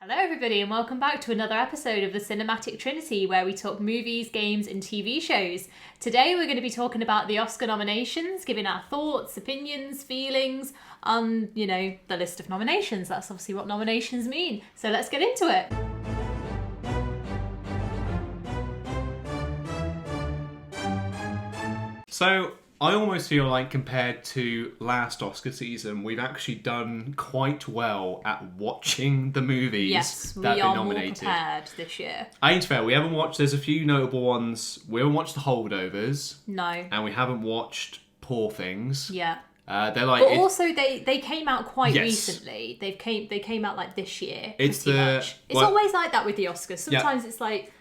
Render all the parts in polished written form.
Hello everybody and welcome back to another episode of the Cinematic Trinity where we talk movies, games and TV shows. Today we're going to be talking about the Oscar nominations, giving our thoughts, opinions, feelings on, the list of nominations. That's obviously what nominations mean. So let's get into it. So I almost feel like compared to last Oscar season, we've actually done quite well at watching the movies that have been nominated. More prepared this year. Ain't fair. We haven't watched. There's a few notable ones. We haven't watched The Holdovers. No. And we haven't watched Poor Things. Yeah. They're like. But also they came out quite recently. They came out like this year. It's always like that with the Oscars. Sometimes it's like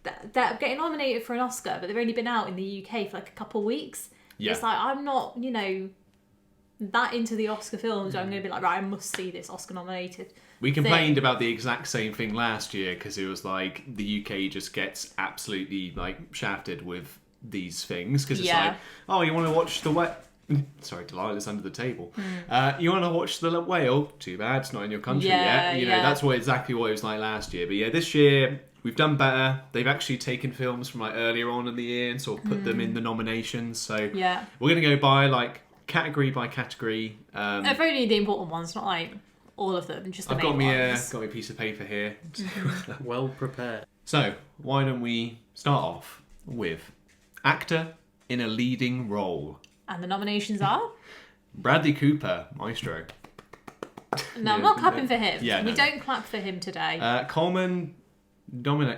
they're getting nominated for an Oscar, but they've only been out in the UK for like a couple of weeks. Yeah. It's like, I'm not, that into the Oscar films. I'm going to be like, right, I must see this Oscar nominated. We complained about the exact same thing last year because it was like the UK just gets absolutely like shafted with these things because it's like, oh, you want to watch the whale? Sorry, Delilah's under the table. You want to watch the whale? Too bad, it's not in your country yet. That's exactly what it was like last year. But yeah, this year we've done better. They've actually taken films from like earlier on in the year and sort of put them in the nominations. So we're going to go by like category by category. If only the important ones, not like all of them, just the main ones. Got me a piece of paper here. Well prepared. So why don't we start off with actor in a leading role? And the nominations are? Bradley Cooper, Maestro. No, I'm not clapping for him. We don't clap for him today. Coleman Domingo,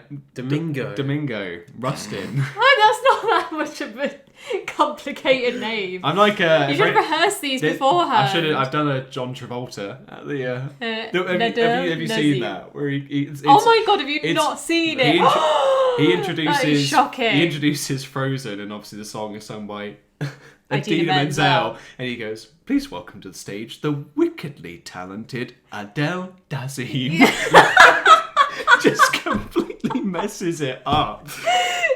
Rustin. That's not that much of a complicated name. I'm like you should have rehearsed these beforehand. I've done a John Travolta at the. Have you seen that? Where it's, oh my god, have you not seen it? He introduces. That is shocking. He introduces Frozen, and obviously the song is sung by Idina Menzel, and he goes, "Please welcome to the stage the wickedly talented Adele Dazeem." Just completely messes it up.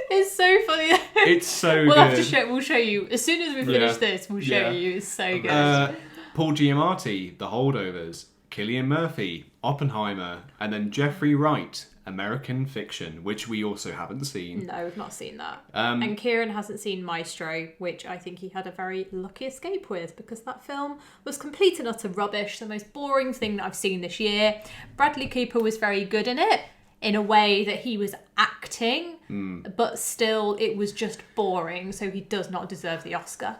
It's so funny. It's so we'll good. We'll show you as soon as we finish this. We'll show you. It's so good. Paul Giamatti, The Holdovers, Cillian Murphy, Oppenheimer, and then Jeffrey Wright, American Fiction, which we also haven't seen. No, we've not seen that. And Kieran hasn't seen Maestro, which I think he had a very lucky escape with because that film was complete and utter rubbish, the most boring thing that I've seen this year. Bradley Cooper was very good in it, in a way that he was acting, but still it was just boring, so he does not deserve the Oscar.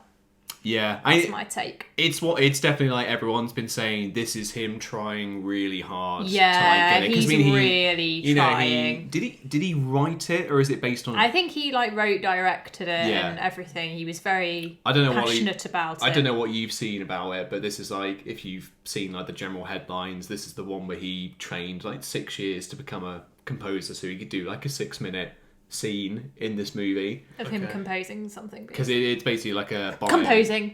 Yeah, that's my take. It's definitely like everyone's been saying. This is him trying really hard. Yeah, to like get it. He's really trying. Did he write it, or is it based on? I think he wrote, directed it, and everything. He was very passionate about it. I don't know what you've seen about it, but this is like if you've seen like the general headlines. This is the one where he trained like 6 years to become a composer, so he could do like a 6-minute scene in this movie of him composing something because it's basically like a conducting.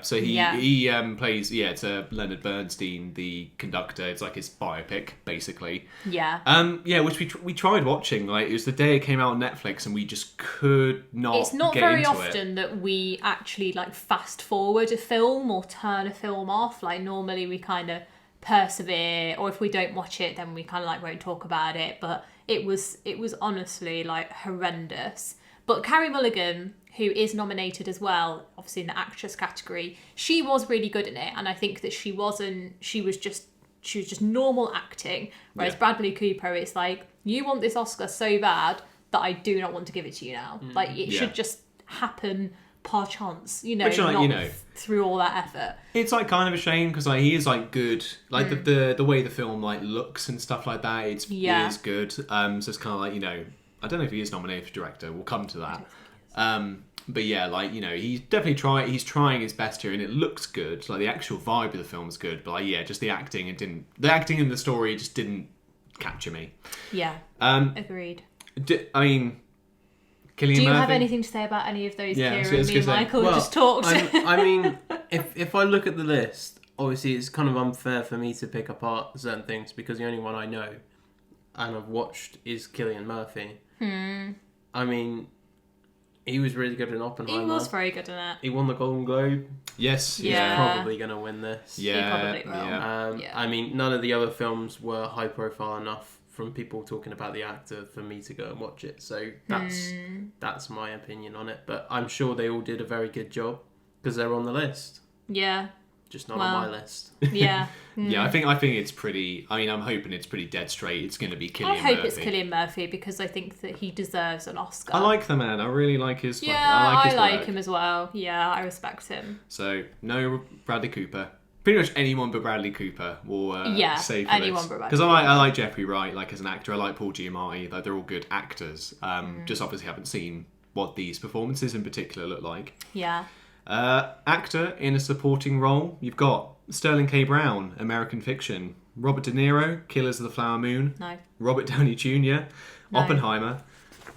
So he plays it's Leonard Bernstein, the conductor. It's like his biopic basically. Which we tried watching. Like it was the day it came out on Netflix and we just could not. It's not very often that we actually like fast forward a film or turn a film off. Like normally we kind of persevere, or if we don't watch it then we kind of like won't talk about it, but it was honestly like horrendous. But Carey Mulligan, who is nominated as well, obviously in the actress category, she was really good in it, and I think that she was just normal acting, whereas Bradley Cooper, it's like, you want this Oscar so bad that I do not want to give it to you now. Like it should just happen par chance, not through all that effort. It's like kind of a shame because like he is like good, like the way the film like looks and stuff like that. It is good. So it's kind of like I don't know if he is nominated for director. We'll come to that. But yeah, like he's definitely he's trying his best here, and it looks good. Like the actual vibe of the film is good, but like just the acting the acting and the story just didn't capture me. Yeah. Agreed. Cillian Do you Murphy? Have anything to say about any of those? Yeah, Kieran, me and Michael just talked. I mean, if I look at the list, obviously it's kind of unfair for me to pick apart certain things because the only one I know and I've watched is Cillian Murphy. I mean, He was really good in He Oppenheimer. was very good in it. He won the Golden Globe. Yes. Yeah. He's probably going to win this. Yeah. probably will. Yeah. Yeah. I mean, none of the other films were high profile enough from people talking about the actor for me to go and watch it. So that's my opinion on it. But I'm sure they all did a very good job because they're on the list. Yeah. Just not on my list. Yeah. Yeah, I think it's pretty. I mean, I'm hoping it's pretty dead straight. It's going to be Cillian I hope Murphy. it's Cillian Murphy because I think that he deserves an Oscar. I like the man. I really like his. Yeah, I I like his work. him as well. Yeah, I respect him. So no Bradley Cooper. Pretty much anyone but Bradley Cooper will save for anyone this. but Bradley Because I like Jeffrey Wright, like as an actor. I like Paul Giamatti. Like they're all good actors. Just obviously haven't seen what these performances in particular look like. Yeah. Actor in a supporting role, you've got Sterling K. Brown, American Fiction, Robert De Niro, Killers of the Flower Moon, No. Robert Downey Jr., No. Oppenheimer,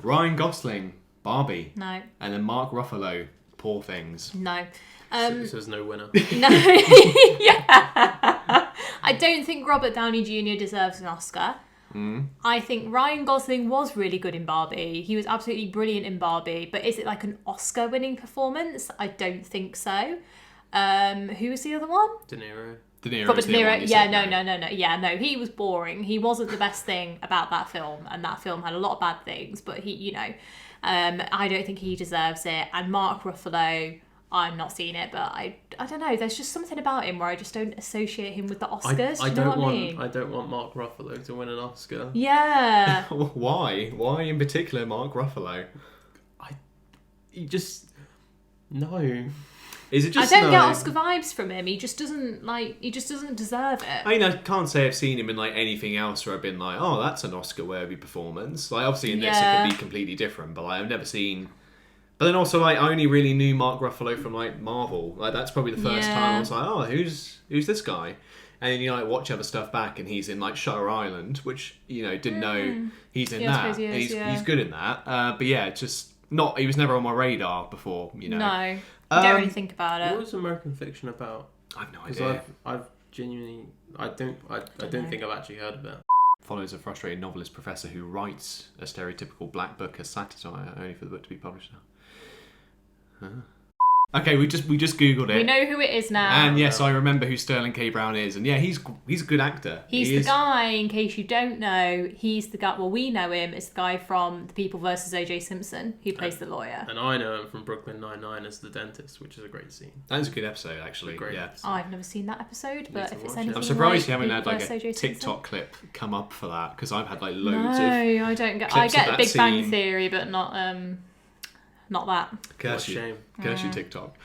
Ryan Gosling, Barbie, No. and then Mark Ruffalo, Poor Things. No. So there's no winner. No. Yeah. I don't think Robert Downey Jr. deserves an Oscar. I think Ryan Gosling was really good in Barbie. He was absolutely brilliant in Barbie. But is it like an Oscar-winning performance? I don't think so. Who was the other one? De Niro. De Niro. Robert De Niro. Yeah, no. Yeah, no. He was boring. He wasn't the best thing about that film, and that film had a lot of bad things. But he, I don't think he deserves it. And Mark Ruffalo, I'm not seeing it, but I don't know. There's just something about him where I just don't associate him with the Oscars. I Do you know don't what want. I mean? I don't want Mark Ruffalo to win an Oscar. Yeah. Why? Why in particular Mark Ruffalo? He just no. Is it just I don't no? get Oscar vibes from him. He just doesn't deserve it. I mean, I can't say I've seen him in like anything else where I've been like, oh, that's an Oscar-worthy performance. Like, obviously in this it Yeah. could be completely different, but like, I've never seen. But then also, like, I only really knew Mark Ruffalo from like Marvel. Like, that's probably the first time I was like, oh, who's this guy? And then you like watch other stuff back, and he's in like Shutter Island, which didn't know he's in Yeah, I that. suppose he is, And he's good in that. But yeah, it's just not. He was never on my radar before. No. You don't really think about What it. was American Fiction about? I've no Because idea. I've genuinely I don't think I've actually heard of it. Follows a frustrated novelist professor who writes a stereotypical black book as satire, only for the book to be published now. Okay, we just googled it. We know who it is now. And yes, I remember who Sterling K. Brown is, and yeah, he's a good actor. He's He the is- guy, in case you don't know, he's the guy, well, we know him as the guy from The People versus O.J. Simpson, who plays the lawyer. And I know him from Brooklyn Nine-Nine as the dentist, which is a great scene. That was a good episode, actually. Great. Yeah. I've never seen that episode, but to if it's watch it. anything I'm surprised you like haven't had People like versus a O.J. Simpson. TikTok clip come up for that, because I've had like No, loads of. I don't get. I clips get of Big that Bang scene. Theory, but not that. Curse What a you, shame. curse you, TikTok.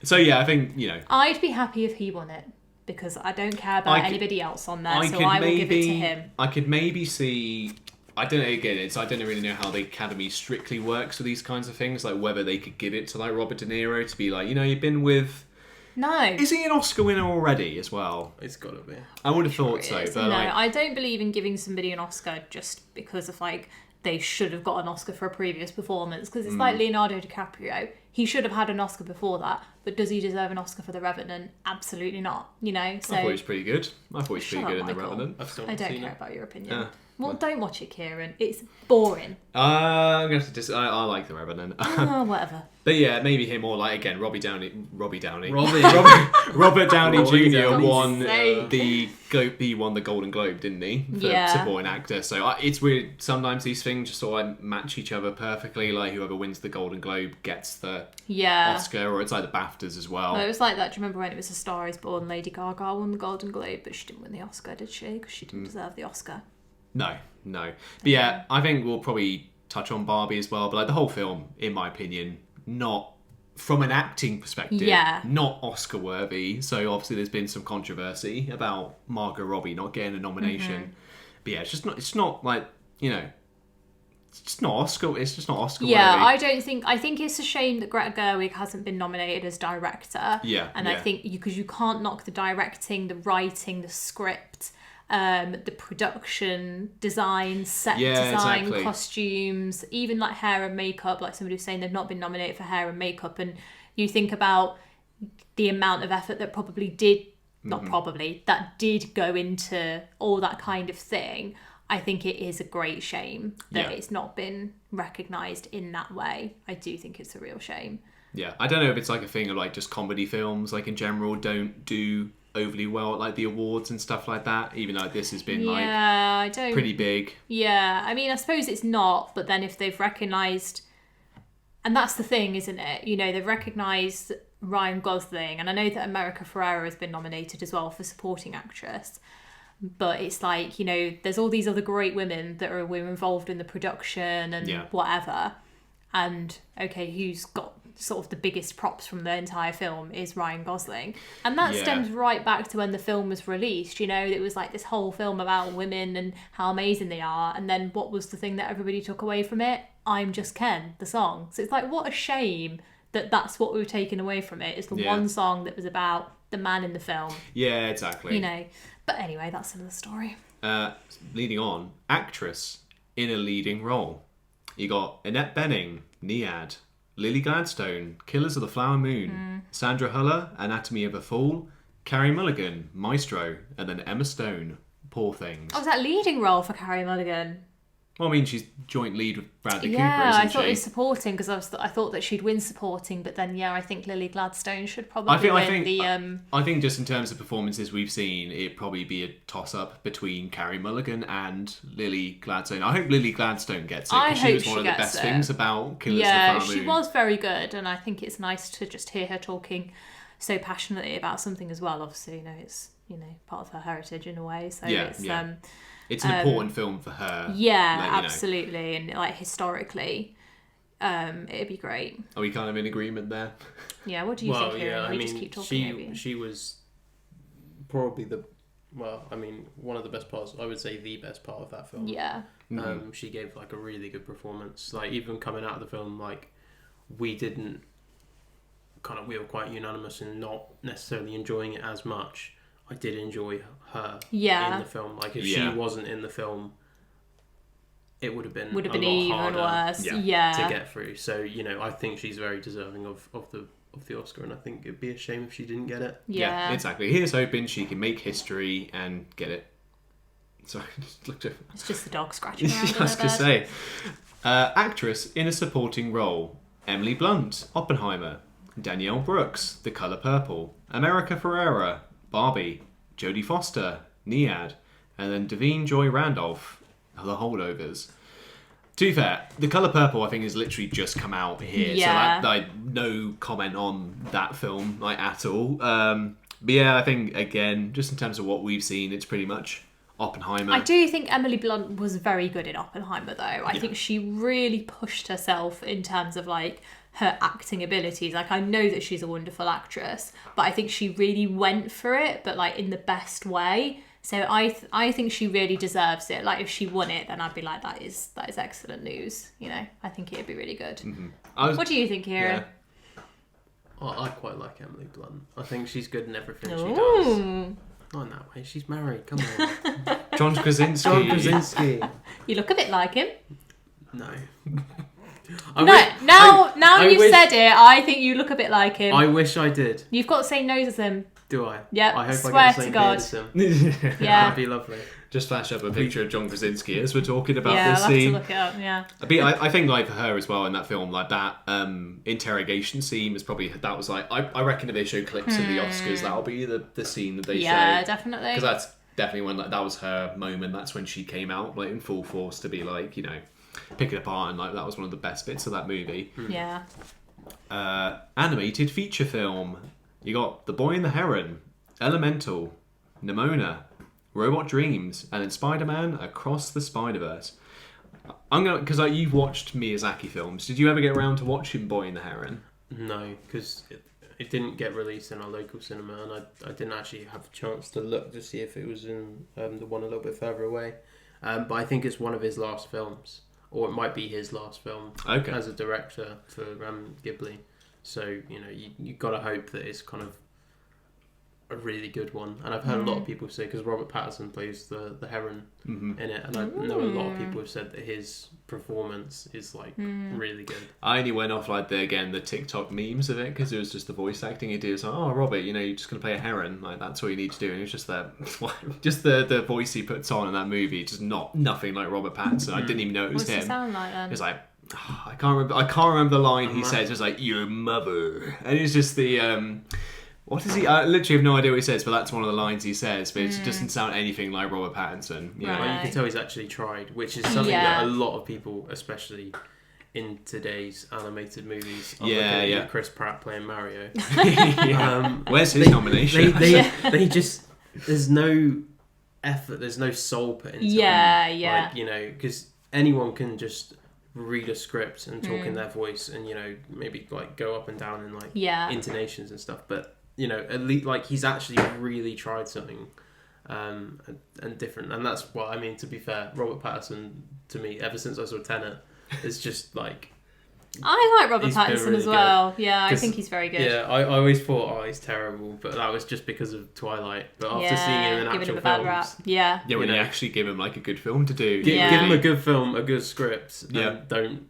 So yeah, I think I'd be happy if he won it because I don't care about anybody else on there, so could I will give it to him. I could maybe see. I don't know. Again, I don't really know how the Academy strictly works for these kinds of things. Like whether they could give it to like Robert De Niro to be like, you've been with. No. Is he an Oscar winner already as well? It's got to be. I would have thought so, but No, like, I don't believe in giving somebody an Oscar just because of like they should have got an Oscar for a previous performance because it's like Leonardo DiCaprio. He should have had an Oscar before that, but does he deserve an Oscar for The Revenant? Absolutely not. So I thought he was pretty good. I thought he was pretty Shut good up, in The Michael. Revenant. I've still I not don't seen care it. about your opinion. Yeah. Well, don't watch it, Kieran. It's boring. I'm gonna have to I like The Revenant. Oh, whatever. But yeah, maybe him or like again Robbie Downey. Robbie. Robert Downey Robbie Jr. Downey. won Sake. he won the Golden Globe, didn't he? For Yeah. supporting actor. So it's weird. Sometimes these things just sort of match each other perfectly. Like whoever wins the Golden Globe gets the Yeah. Oscar, or it's like the BAFTAs as well. Well, it was like that. Do you remember when it was A Star Is Born? Lady Gaga won the Golden Globe, but she didn't win the Oscar, did she? Because she didn't deserve the Oscar. No. But yeah, I think we'll probably touch on Barbie as well. But like the whole film, in my opinion, not from an acting perspective, not Oscar worthy. So obviously there's been some controversy about Margot Robbie not getting a nomination. But yeah, it's not like, it's just not Oscar. It's just not Oscar Yeah, worthy. I think it's a shame that Greta Gerwig hasn't been nominated as director. Yeah, And I think because you can't knock the directing, the writing, the script, the production, design, set design, exactly. costumes, even like hair and makeup. Like somebody was saying they've not been nominated for hair and makeup, and you think about the amount of effort that that did go into all that kind of thing. I think it is a great shame that Yeah. it's not been recognised in that way. I do think it's a real shame. Yeah, I don't know if it's like a thing of like just comedy films, like in general, don't do overly well at like the awards and stuff like that. Even though this has been I don't. pretty big. Yeah, I mean, I suppose it's not, but then if they've recognised, and that's the thing, isn't it? You know, they've recognised Ryan Gosling, and I know that America Ferrera has been nominated as well for supporting actress. But it's like, you know, there's all these other great women that were involved in the production and whatever. And okay, who's got sort of the biggest props from the entire film is Ryan Gosling. And that stems right back to when the film was released. You know, it was like this whole film about women and how amazing they are. And then what was the thing that everybody took away from it? I'm Just Ken, the song. So it's like, what a shame that that's what we've taken away from it. It's the one song that was about the man in the film. Yeah, exactly. You know. But anyway, that's another story. Leading on, actress in a leading role. You got Annette Bening, Niad, Lily Gladstone, Killers of the Flower Moon, Sandra Huller, Anatomy of a Fall, Carey Mulligan, Maestro, and then Emma Stone, Poor Things. Oh, was that leading role for Carey Mulligan? Well, I mean, she's joint lead with Bradley Cooper, Yeah, isn't I thought she? it was supporting because I thought that she'd win supporting, but then I think Lily Gladstone should probably win the. I think just in terms of performances we've seen, it'd probably be a toss-up between Carey Mulligan and Lily Gladstone. I hope Lily Gladstone gets it I because she hope was she one of the gets best it. things about Killers of the Yeah, Flower Moon. she was very good, and I think it's nice to just hear her talking so passionately about something as well. Obviously, you know, it's part of her heritage in a way. So it's an important film for her. Yeah, like, you know. absolutely, and like historically, it'd be great. Are we kind of in agreement there? Yeah, what do you think, Kieran? We just keep talking over you. She was probably one of the best parts. I would say the best part of that film. Yeah. She gave like a really good performance. Like even coming out of the film, like we were quite unanimous in not necessarily enjoying it as much. I did enjoy her in the film. Like if she wasn't in the film, it would have been a lot even harder worse. to get through. So I think she's very deserving of the Oscar, and I think it'd be a shame if she didn't get it. Yeah, exactly. Here's hoping she can make history and get it. Sorry, just looked at. It's just the dog scratching around. I was going to say, actress in a supporting role: Emily Blunt, Oppenheimer; Danielle Brooks, The Colour Purple; America Ferrera, Barbie; Jodie Foster, Niad; and then Davine Joy Randolph, The Holdovers. To be fair, The Colour Purple I think has literally just come out here, so no comment on that film like at all. But yeah, I think again, just in terms of what we've seen, it's pretty much Oppenheimer. I do think Emily Blunt was very good in Oppenheimer, though. I think she really pushed herself in terms of like her acting abilities. Like I know that she's a wonderful actress, but I think she really went for it, but like in the best way. So I think she really deserves it. Like if she won it, then I'd be like, that is excellent news. You know, I think it'd be really good. Mm-hmm. What do you think, Kieran? Yeah. I quite like Emily Blunt. I think she's good in everything she does. Not in that way. She's married. Come on. John Krasinski. You look a bit like him. No. Now you've said it, I think you look a bit like him. I wish I did. You've got the same nose as him. Do I? Yep. I hope Swear I get the to same God. beard as him. Yeah. That'd be lovely. Just flash up a picture of John Krasinski as we're talking about Yeah, this I'll scene. have to look it up, yeah. I think like for her as well in that film, like that interrogation scene was probably, that was like, I reckon if they show clips of the Oscars, that'll be the scene that they show. Yeah, definitely. Because that's definitely when like, that was her moment. That's when she came out like in full force to be like, you know, pick it apart, and like that was one of the best bits of that movie. Yeah. Animated feature film. You got The Boy and the Heron, Elemental, Nimona, Robot Dreams, and then Spider-Man Across the Spider-Verse. I'm gonna, because like you've watched Miyazaki films. Did you ever get around to watching Boy and the Heron? No, because it didn't get released in our local cinema, and I didn't actually have a chance to look to see if it was in the one a little bit further away. But I think it's one of his last films, or it might be his last film as a director for Ghibli. So you got to hope that it's kind of a really good one, and I've heard a lot of people say, because Robert Pattinson plays the heron in it, and I know a lot of people have said that his performance is like really good. I only went off like the TikTok memes of it, because it was just the voice acting he did. It was like, oh Robert, you know, you're just gonna play a heron, like that's all you need to do. And it was just that, just the voice he puts on in that movie, just nothing like Robert Pattinson. I didn't even know it was What's him. it sound like then? It was like, I can't remember the line he says. It was like, your mother, and it's just the what is he? I literally have no idea what he says, but that's one of the lines he says. But it doesn't sound anything like Robert Pattinson. You know? Well, you can tell he's actually tried, which is something that a lot of people, especially in today's animated movies, are looking at Chris Pratt playing Mario. Where's his nomination? They just, there's no effort, there's no soul put into it. Yeah. Like, you know, because anyone can just read a script and talk in their voice, and you know, maybe like go up and down in like intonations and stuff, but you know, at least like he's actually really tried something and different, and that's what I mean. To be fair, Robert Pattinson, to me, ever since I saw Tenet, is just like, I like Robert Pattinson really as well. Good. Yeah, I think he's very good. Yeah, I always thought, oh, he's terrible, but that was just because of Twilight. But after seeing him in actual films, when you actually give him like a good film to do, give him a good film, a good script, and don't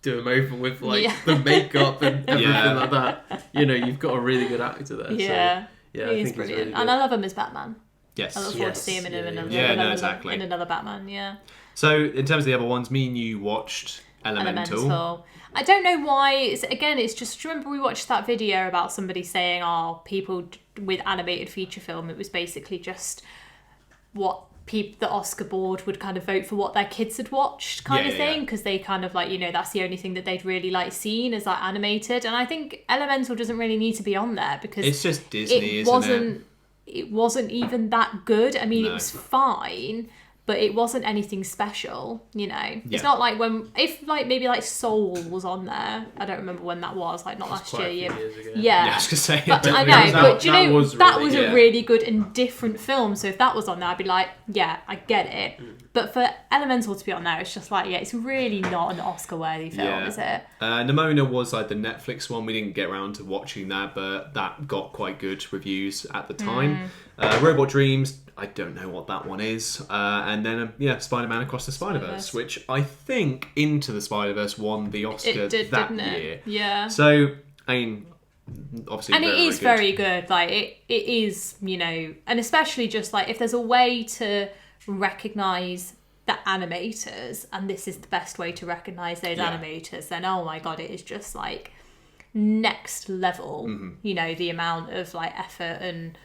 do him over with like the makeup and everything like that. You know, you've got a really good actor there. Yeah, so, I think brilliant, he's really and I love him as Batman. Yes, I look forward to seeing him in another. In another Batman. Yeah. So in terms of the other ones, me and you watched Elemental. I don't know why. It's just, remember we watched that video about somebody saying, "Oh, people with animated feature film." It was basically just what the Oscar board would kind of vote for what their kids had watched, kind of thing, because they kind of like, you know, that's the only thing that they'd really like seen as like animated. And I think Elemental doesn't really need to be on there because it's just Disney, isn't it? It wasn't even that good. I mean, it was fine, but it wasn't anything special, you know. It's not like if like maybe like Soul was on there. I don't remember when that was, like not last year. Years ago. Yeah, I was gonna say. But I know, but do you know that was a really good and different film. So if that was on there, I'd be like, yeah, I get it. But for Elemental to be on there, it's just like, it's really not an Oscar-worthy film, is it? Nimona was like the Netflix one. We didn't get around to watching that, but that got quite good reviews at the time. Robot Dreams, I don't know what that one is. And then, Spider-Man Across the Spider-Verse, which I think Into the Spider-Verse won the Oscar that year. Yeah. So, I mean, obviously, and it is very good. Like it is, you know, and especially just like if there's a way to recognise the animators, and this is the best way to recognise those animators, then oh my god, it is just like next level. You know, the amount of like effort and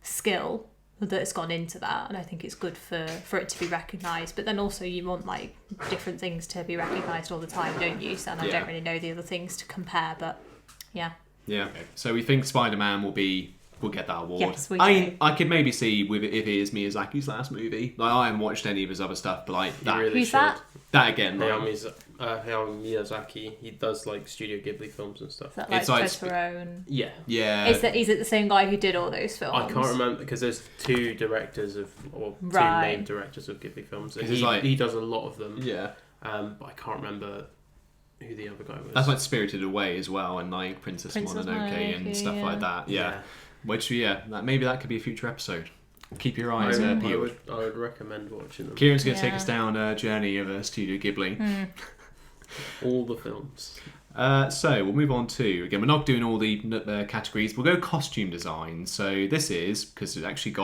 skill that's gone into that, and I think it's good for it to be recognised. But then also you want like different things to be recognised all the time, don't you? So, and I don't really know the other things to compare, but yeah. So we think Spider-Man will get that award. Yes, we do. I could maybe see if it is Miyazaki's last movie. Like, I haven't watched any of his other stuff, but like that. Really Who's that? That again. Hayao Miyazaki. He does like Studio Ghibli films and stuff. Is that like Totoro and... Yeah. Is it the same guy who did all those films? I can't remember because there's two main directors of Ghibli films. And he does a lot of them. Yeah. But I can't remember who the other guy was. That's like Spirited Away as well, and like Princess Mononoke and stuff like that. Yeah. Which maybe that could be a future episode. Keep your eyes peeled. I would recommend watching them. Kieran's going to take us down a journey of Studio Ghibli. All the films. So we'll move on to, again, we're not doing all the categories. We'll go costume design. So this is, because it's actually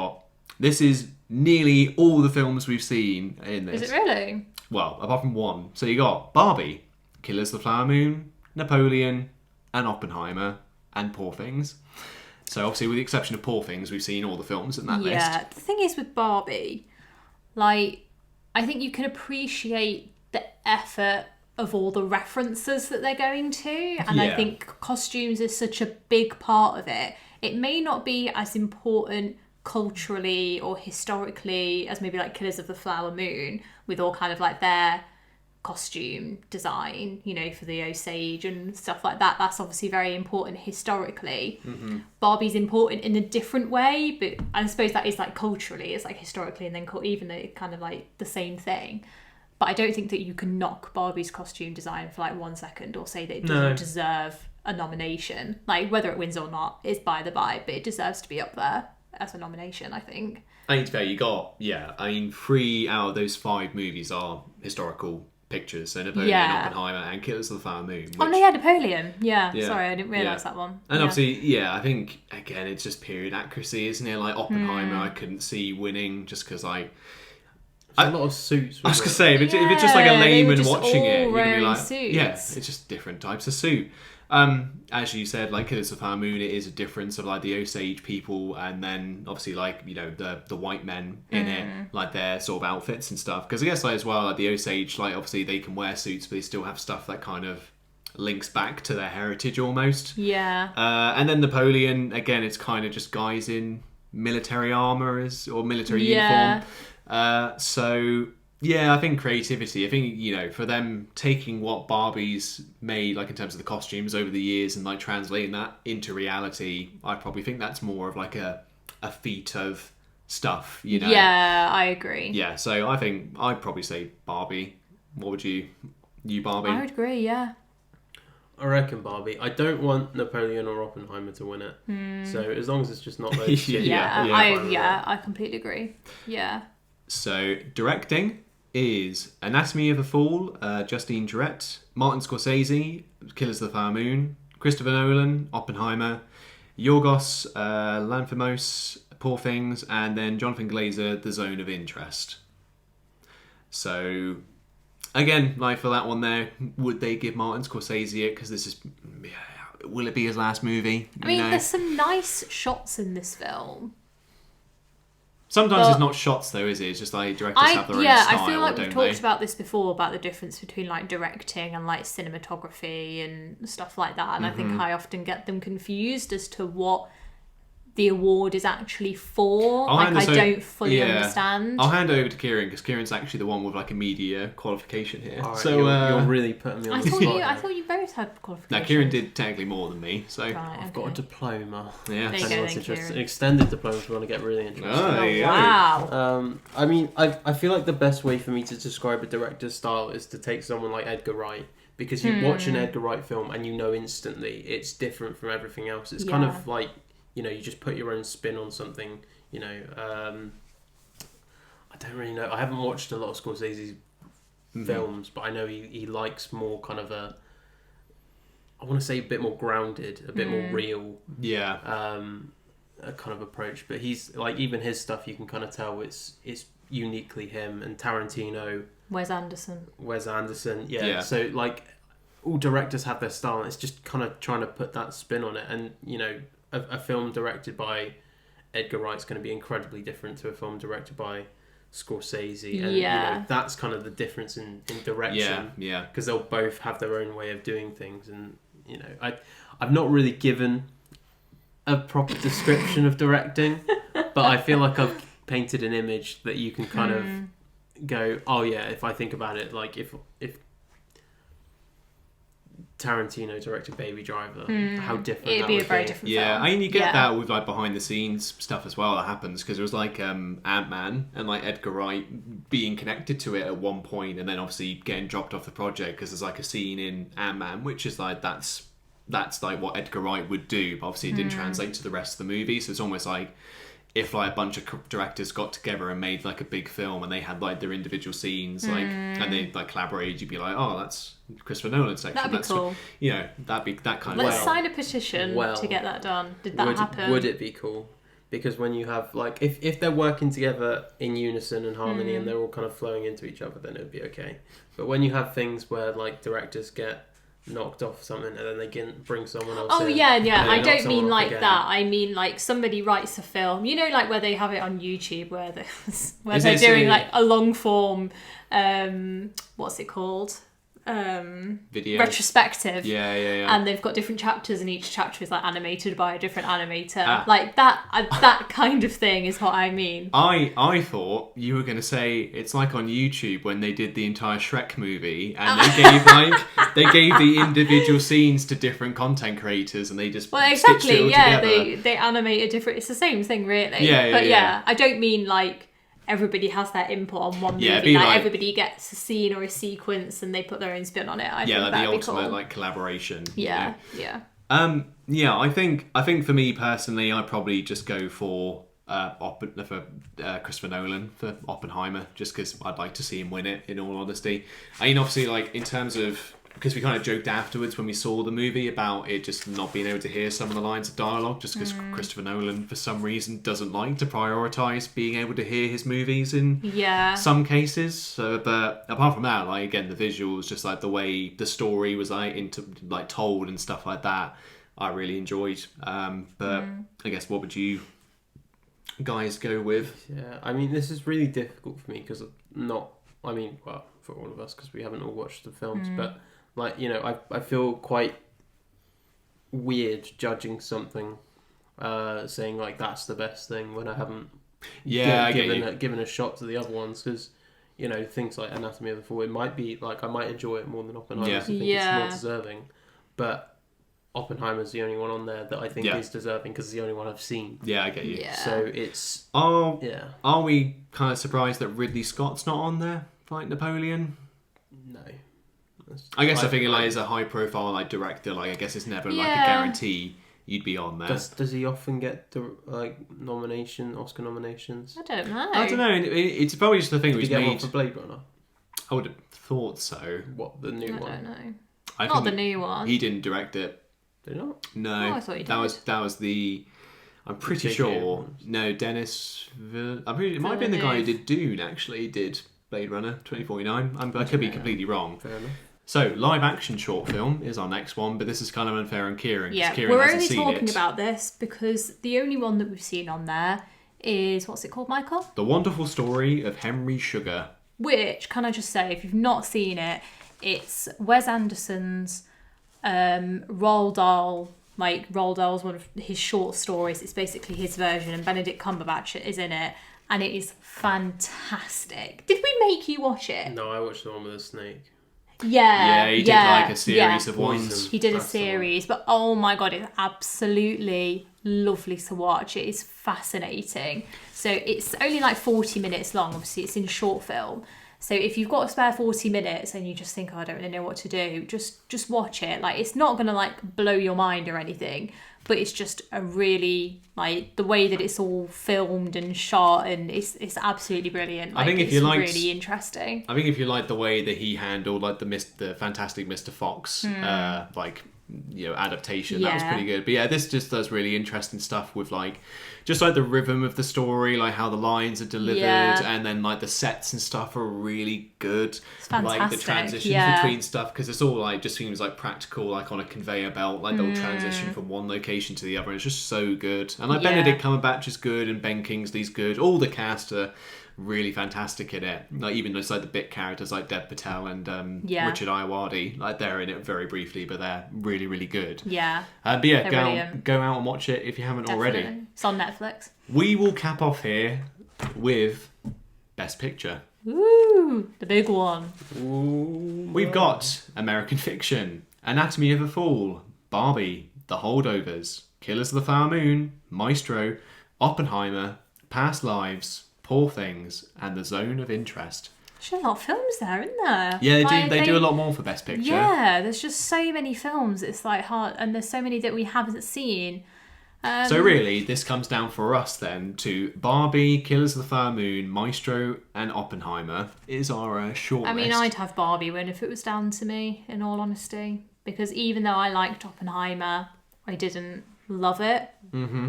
this is nearly all the films we've seen in this. Is it really? Well, apart from one. So you got Barbie, Killers of the Flower Moon, Napoleon, and Oppenheimer, and Poor Things. So obviously, with the exception of Poor Things, we've seen all the films in that list. Yeah, the thing is with Barbie, like, I think you can appreciate the effort of all the references that they're going to, and I think costumes is such a big part of it. It may not be as important culturally or historically as maybe like Killers of the Flower Moon, with all kind of like their costume design, you know, for the Osage and stuff like that. That's obviously very important historically. Barbie's important in a different way, but I suppose that is like culturally, it's like historically, and then even though it's kind of like the same thing. But I don't think that you can knock Barbie's costume design for like 1 second or say that it doesn't deserve a nomination. Like, whether it wins or not is by the by, but it deserves to be up there as a nomination, I think. I think you got, 3 out of those 5 movies are historical pictures. So Napoleon, Oppenheimer, and Killers of the Flower Moon. Oh, no, Napoleon. Yeah, sorry, I didn't realise that one. And obviously, I think, again, it's just period accuracy, isn't it? Like, Oppenheimer, I couldn't see winning just because a lot of suits. I was going to say, if it's just like a layman watching it, you're going to be like, suits. it's just different types of suit. As you said, like Killers of the Flower Moon, it is a difference of like the Osage people, and then obviously like the white men in it, like their sort of outfits and stuff. Because I guess like as well, like the Osage, like obviously they can wear suits, but they still have stuff that kind of links back to their heritage almost. Yeah. And then Napoleon, again, it's kind of just guys in military armor or military uniform. So I think creativity. I think for them taking what Barbie's made, like in terms of the costumes over the years, and like translating that into reality, I probably think that's more of like a feat of stuff. Yeah, I agree. Yeah, so I think I'd probably say Barbie. What would you Barbie? I would agree. Yeah. I reckon Barbie. I don't want Napoleon or Oppenheimer to win it. So as long as it's just not those. I completely agree. Yeah. So directing is Anatomy of a Fall, Justine Triet, Martin Scorsese, Killers of the Flower Moon, Christopher Nolan, Oppenheimer, Yorgos Lanthimos, Poor Things, and then Jonathan Glazer, The Zone of Interest. So, again, like for that one there, would they give Martin Scorsese it? Because this is... will it be his last movie? I mean, there's some nice shots in this film. Sometimes it's not shots though, is it? It's just like directors have their own style, I feel like we've talked they? about this before, about the difference between like directing and like cinematography and stuff like that. And I think I often get them confused as to what the award is actually for. I don't fully understand. I'll hand it over to Kieran because Kieran's actually the one with like a media qualification here. Right, so you're really putting me on the spot. I thought you both had qualifications. No, Kieran did technically more than me. So I've got a diploma. Yeah, there you go, then, Kieran. An extended diploma if you want to get really interested. Wow. I mean, I feel like the best way for me to describe a director's style is to take someone like Edgar Wright. Because you watch an Edgar Wright film and you know instantly it's different from everything else. It's kind of like, you just put your own spin on something, I don't really know. I haven't watched a lot of Scorsese's films, but I know he likes more kind of I want to say a bit more grounded, a bit more real. Yeah. A kind of approach. But he's, like, even his stuff, you can kind of tell it's uniquely him. And Tarantino... Wes Anderson, yeah. So, like, all directors have their style, and it's just kind of trying to put that spin on it. And, a film directed by Edgar Wright's going to be incredibly different to a film directed by Scorsese, and that's kind of the difference in direction. Yeah. Because they'll both have their own way of doing things, and I've not really given a proper description of directing, but I feel like I've painted an image that you can kind of go, oh yeah, if I think about it, like if Tarantino directed Baby Driver, how different it'd that be would a very different film. I mean, you get that with like behind the scenes stuff as well that happens, because there was like Ant-Man and like Edgar Wright being connected to it at one point, and then obviously getting dropped off the project because there's like a scene in Ant-Man which is like that's like what Edgar Wright would do, but obviously it didn't translate to the rest of the movie. So it's almost like if like a bunch of directors got together and made like a big film and they had like their individual scenes, like, and they like collaborated, you'd be like, oh, that's Christopher Nolan's section. That'd be cool. That'd be that kind Let's of. sign a petition to get that done. Did that happen? Would it be cool? Because when you have like, if they're working together in unison and harmony and they're all kind of flowing into each other, then it would be okay. But when you have things where like directors get knocked off something and then they can bring someone else in. I don't mean like that. I mean like somebody writes a film, like where they have it on YouTube where they're doing like a long form what's it called, video retrospective, and they've got different chapters and each chapter is like animated by a different animator, like that kind of thing is what I mean. I thought you were going to say it's like on YouTube when they did the entire Shrek movie and they gave the individual scenes to different content creators and they just stitched it all together. They animate a different, it's the same thing really, but I don't mean like everybody has their input on one movie, like everybody gets a scene or a sequence and they put their own spin on it. I think like that'd the be ultimate cool. like collaboration. Yeah. Yeah, I think for me personally, I'd probably just go for Christopher Nolan for Oppenheimer, just because I'd like to see him win it. In all honesty, I mean, obviously, like in terms of, because we kind of joked afterwards when we saw the movie about it just not being able to hear some of the lines of dialogue, just because Christopher Nolan for some reason doesn't like to prioritize being able to hear his movies in some cases. So, but apart from that, like again, the visuals, just like the way the story was like told and stuff like that, I really enjoyed. But I guess, what would you guys go with? Yeah, I mean, this is really difficult for me because for all of us, because we haven't all watched the films, but like, you know, I feel quite weird judging something, saying like that's the best thing when I haven't given a shot to the other ones, because, you know, things like Anatomy of the Fall, it might be like I might enjoy it more than Oppenheimer. I think it's more deserving, but Oppenheimer's the only one on there that I think is deserving because it's the only one I've seen. Yeah, I get you. Yeah. So it's... Are we kind of surprised that Ridley Scott's not on there, like Napoleon? No. I guess I think like as a high-profile like director, like I guess it's never like a guarantee you'd be on there. Does he often get the Oscar nominations? I don't know. I don't know. It's probably just the thing Did he get one for Blade Runner? I would have thought so. What, the new one? I don't know. Not the new one. He didn't direct it. Did he not? No, I thought he did. That was the. I'm pretty sure. No, Dennis. It might have been the guy who did Dune. Actually, did Blade Runner 2049. I could be completely wrong. Fair enough. So, live action short film is our next one, but this is kind of unfair on Kieran. Yeah, Kieran we're hasn't only seen talking it. about this because the only one that we've seen on there is, what's it called, Michael? The Wonderful Story of Henry Sugar. Which, can I just say, if you've not seen it, it's Wes Anderson's Roald Dahl. Like, Roald Dahl's one of his short stories. It's basically his version, and Benedict Cumberbatch is in it, and it is fantastic. Did we make you watch it? No, I watched the one with the snake. Yeah, he did like a series of Poison. ones. He did a That's the one. series, but oh my god, it's absolutely lovely to watch. It is fascinating. So it's only like 40 minutes long. Obviously, it's in short film. So if you've got a spare 40 minutes and you just think, oh, I don't really know what to do, just watch it. Like, it's not going to like blow your mind or anything, but it's just a really, like, the way that it's all filmed and shot, and it's absolutely brilliant. Like, I think if it's you liked, really interesting. I think if you like the way that he handled like the Fantastic Mr. Fox adaptation, that was pretty good. But yeah, this just does really interesting stuff with like just like the rhythm of the story, like how the lines are delivered, and then like the sets and stuff are really good. It's fantastic. Like the transitions between stuff, because it's all like just seems like practical, like on a conveyor belt, like they'll transition from one location to the other, and it's just so good. And like Benedict Cumberbatch is good, and Ben Kingsley's good. All the cast are really fantastic in it. Like even those like the bit characters like Dev Patel and Richard Ayoade, like they're in it very briefly, but they're really, really good. Yeah. But yeah, They're go out and watch it if you haven't already. It's on Netflix. We will cap off here with Best Picture. Ooh, the big one. We've got American Fiction, Anatomy of a Fall, Barbie, The Holdovers, Killers of the Flower Moon, Maestro, Oppenheimer, Past Lives, Poor Things, and The Zone of Interest. There's a lot of films there, isn't there? Yeah, they do a lot more for Best Picture. Yeah, there's just so many films. It's like hard, and there's so many that we haven't seen. So really, this comes down for us then to Barbie, Killers of the Flower Moon, Maestro, and Oppenheimer is our short I mean, list. I'd have Barbie win if it was down to me, in all honesty. Because even though I liked Oppenheimer, I didn't love it. Mm-hmm.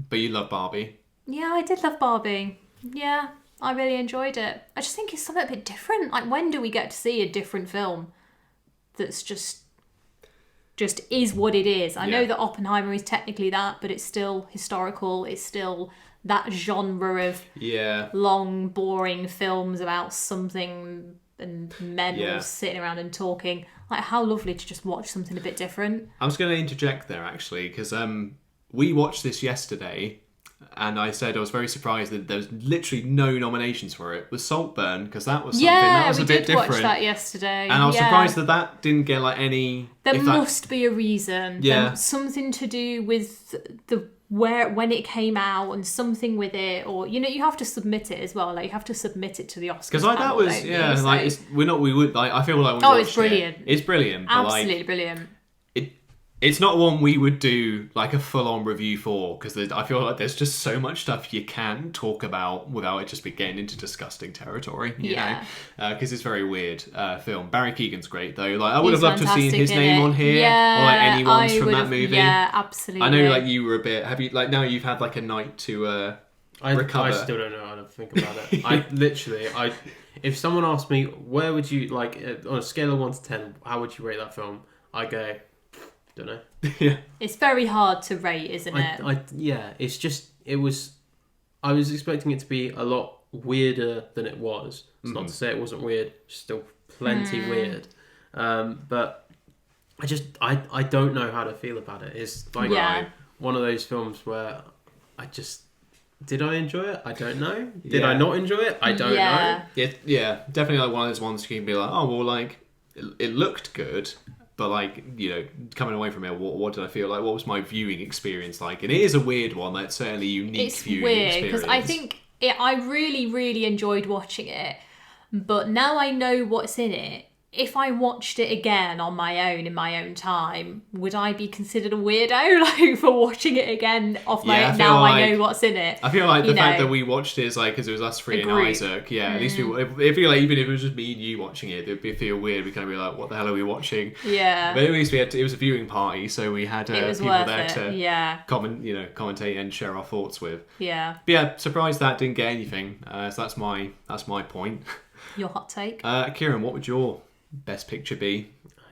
But you love Barbie. Yeah, I did love Barbie. Yeah, I really enjoyed it. I just think it's something a bit different. Like, when do we get to see a different film that's just is what it is? I know that Oppenheimer is technically that, but it's still historical. It's still that genre of long, boring films about something and men all sitting around and talking. Like, how lovely to just watch something a bit different. I was going to interject there, actually, because we watched this yesterday, and I said I was very surprised that there was literally no nominations for it. With Saltburn, because that was something that was a bit different. Yeah, we did watch that yesterday. And I was surprised that didn't get like any... There must be a reason. Yeah. Something to do with when it came out and something with it, or you have to submit it as well. Like, you have to submit it to the Oscars. Because that was I feel like it's brilliant. It's brilliant. But Absolutely brilliant. It's not one we would do like a full-on review for, because I feel like there's just so much stuff you can talk about without it just be getting into disgusting territory, you know? Because it's very weird film. Barry Keoghan's great though. Like I would have loved to have seen his name on here, or like anyone's from that movie. Yeah, absolutely. I know, like you were a bit. Have you like now you've had like a night to recover? I still don't know how to think about it. If someone asked me where would you like on a scale of 1 to 10, how would you rate that film? I go. Don't know. Yeah, it's very hard to rate, isn't it? It's just I was expecting it to be a lot weirder than it was. It's not to say it wasn't weird, still plenty weird. But I don't know how to feel about it. It's like one of those films where did I enjoy it? I don't know. Did I not enjoy it? I don't know. Yeah, definitely like one of those ones you can be like, oh well, like it looked good. But like, you know, coming away from it, what did I feel like? What was my viewing experience like? And it is a weird one. That's certainly a unique viewing experience. It's weird because I think I really, really enjoyed watching it. But now I know what's in it. If I watched it again on my own in my own time, would I be considered a weirdo like for watching it again off my own? Now I know what's in it. I feel like the fact that we watched it is like because it was us three and Isaac. Yeah, at least I feel like even if it was just me and you watching it, it'd feel weird. We kind of be like, "What the hell are we watching?" Yeah. But at least it was a viewing party, so we had people there to commentate and share our thoughts with. Yeah. But yeah, surprised that didn't get anything. So that's my point. Your hot take, Kieran. What would your best picture be?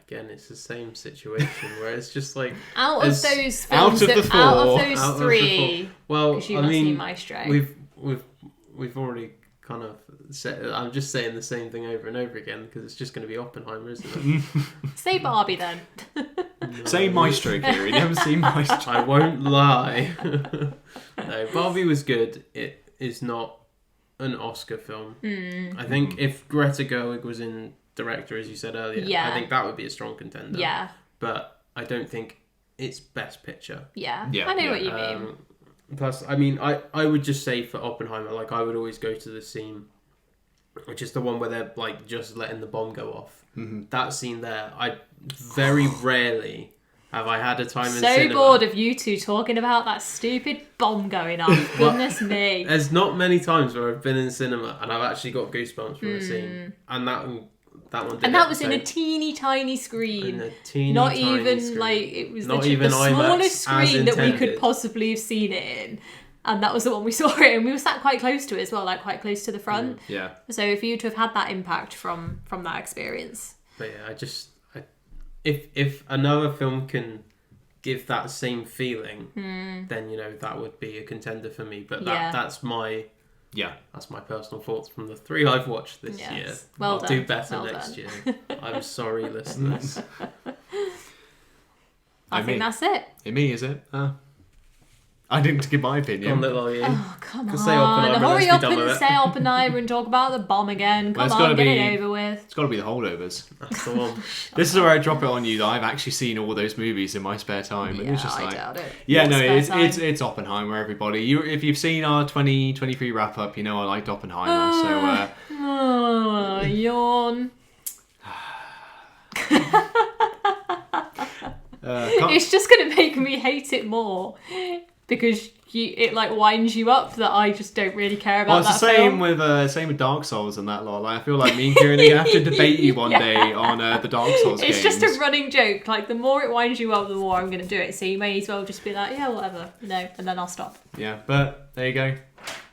Again, it's the same situation where it's just like out of those films, out of those three. Well, I mean, Maestro. We've already kind of said. I'm just saying the same thing over and over again because it's just going to be Oppenheimer, isn't it? Say Barbie then. No. Say Maestro, Kieran. You haven't seen Maestro. I won't lie. No, Barbie was good. It is not an Oscar film. I think if Greta Gerwig was in director, as you said earlier, I think that would be a strong contender. Yeah. But I don't think it's best picture. Yeah. I know what you mean. Plus, I mean, I would just say for Oppenheimer, like I would always go to the scene, which is the one where they're like just letting the bomb go off. That scene there, I very rarely have I had a time in cinema. So bored of you two talking about that stupid bomb going off. Goodness me. There's not many times where I've been in cinema and I've actually got goosebumps from a scene, and that one was in a teeny tiny screen. Not even screen. Like it was the smallest screen that we could possibly have seen it in. And that was the one we saw it, and we were sat quite close to it as well, like quite close to the front. Yeah. So for you to have had that impact from that experience. But yeah, if another film can give that same feeling, then you know that would be a contender for me. But that's my personal thoughts from the three I've watched this year. Well I'll done. do better next year. I'm sorry, listeners. I think that's it. Me, is it? I didn't give my opinion. Oh, come on. Hurry up and say Oppenheimer and talk about the bomb again. Come on, get it over with. It's got to be the holdovers. That's the one. This is where I drop it on you that I've actually seen all those movies in my spare time. And it's just I doubt it. Yeah, no, it's Oppenheimer, everybody. If you've seen our 2023 wrap-up, you know I liked Oppenheimer. Yawn. It's just going to make me hate it more. Because it like winds you up that I just don't really care about that film. Well, it's the same with Dark Souls and that lot. Like, I feel like me and Kieran are going to have to debate you one day on the Dark Souls games. It's just a running joke. Like, the more it winds you up, the more I'm going to do it. So you may as well just be like, yeah, whatever. No, and then I'll stop. Yeah, but there you go.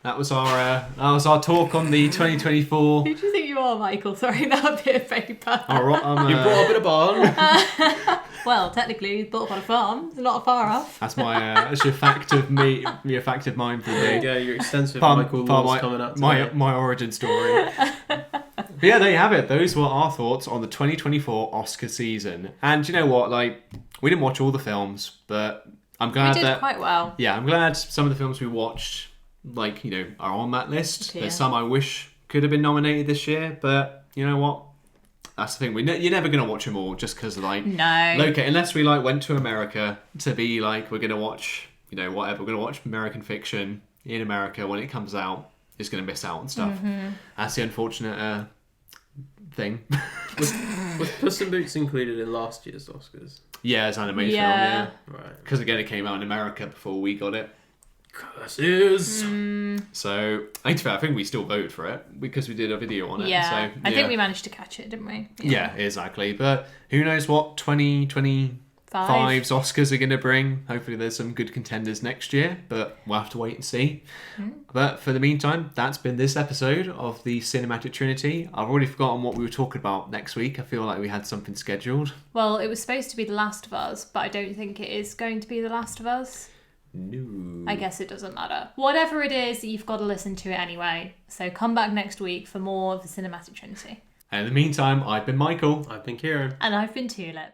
That was our talk on the 2024. Who do you think you are, Michael, throwing that bit of paper? You brought up in a barn. Well, technically, he's built up on a farm. It's not far off. That's my that's your fact of me, your fact of mine for the day. Yeah, your extensive Michael laws coming up. My origin story. But yeah, there you have it. Those were our thoughts on the 2024 Oscar season. And you know what? Like, we didn't watch all the films, but I'm glad we did quite well. Yeah, I'm glad some of the films we watched, like, you know, are on that list. Yeah. There's some I wish could have been nominated this year, but you know what? That's the thing. You're never going to watch them all just because, like, okay, unless we like went to America to be like, we're going to watch, you know, whatever. We're going to watch American fiction in America when it comes out. It's going to miss out on stuff. That's the unfortunate thing. Was Puss in Boots included in last year's Oscars? Yeah, it's an animated film, Yeah. yeah. Right. Because again, it came out in America before we got it. Curses. So, I think we still voted for it because we did a video on it. Yeah. So, I think we managed to catch it, didn't we? Yeah, exactly. But who knows what 2025's Oscars are going to bring. Hopefully there's some good contenders next year, but we'll have to wait and see. But for the meantime, that's been this episode of the Cinematic Trinity. I've already forgotten what we were talking about next week. I feel like we had something scheduled. Well, it was supposed to be The Last of Us, but I don't think it is going to be The Last of Us. No. I guess it doesn't matter. Whatever it is, you've got to listen to it anyway. So come back next week for more of the Cinematic Trinity. And in the meantime, I've been Michael. I've been Kieran. And I've been Tulip.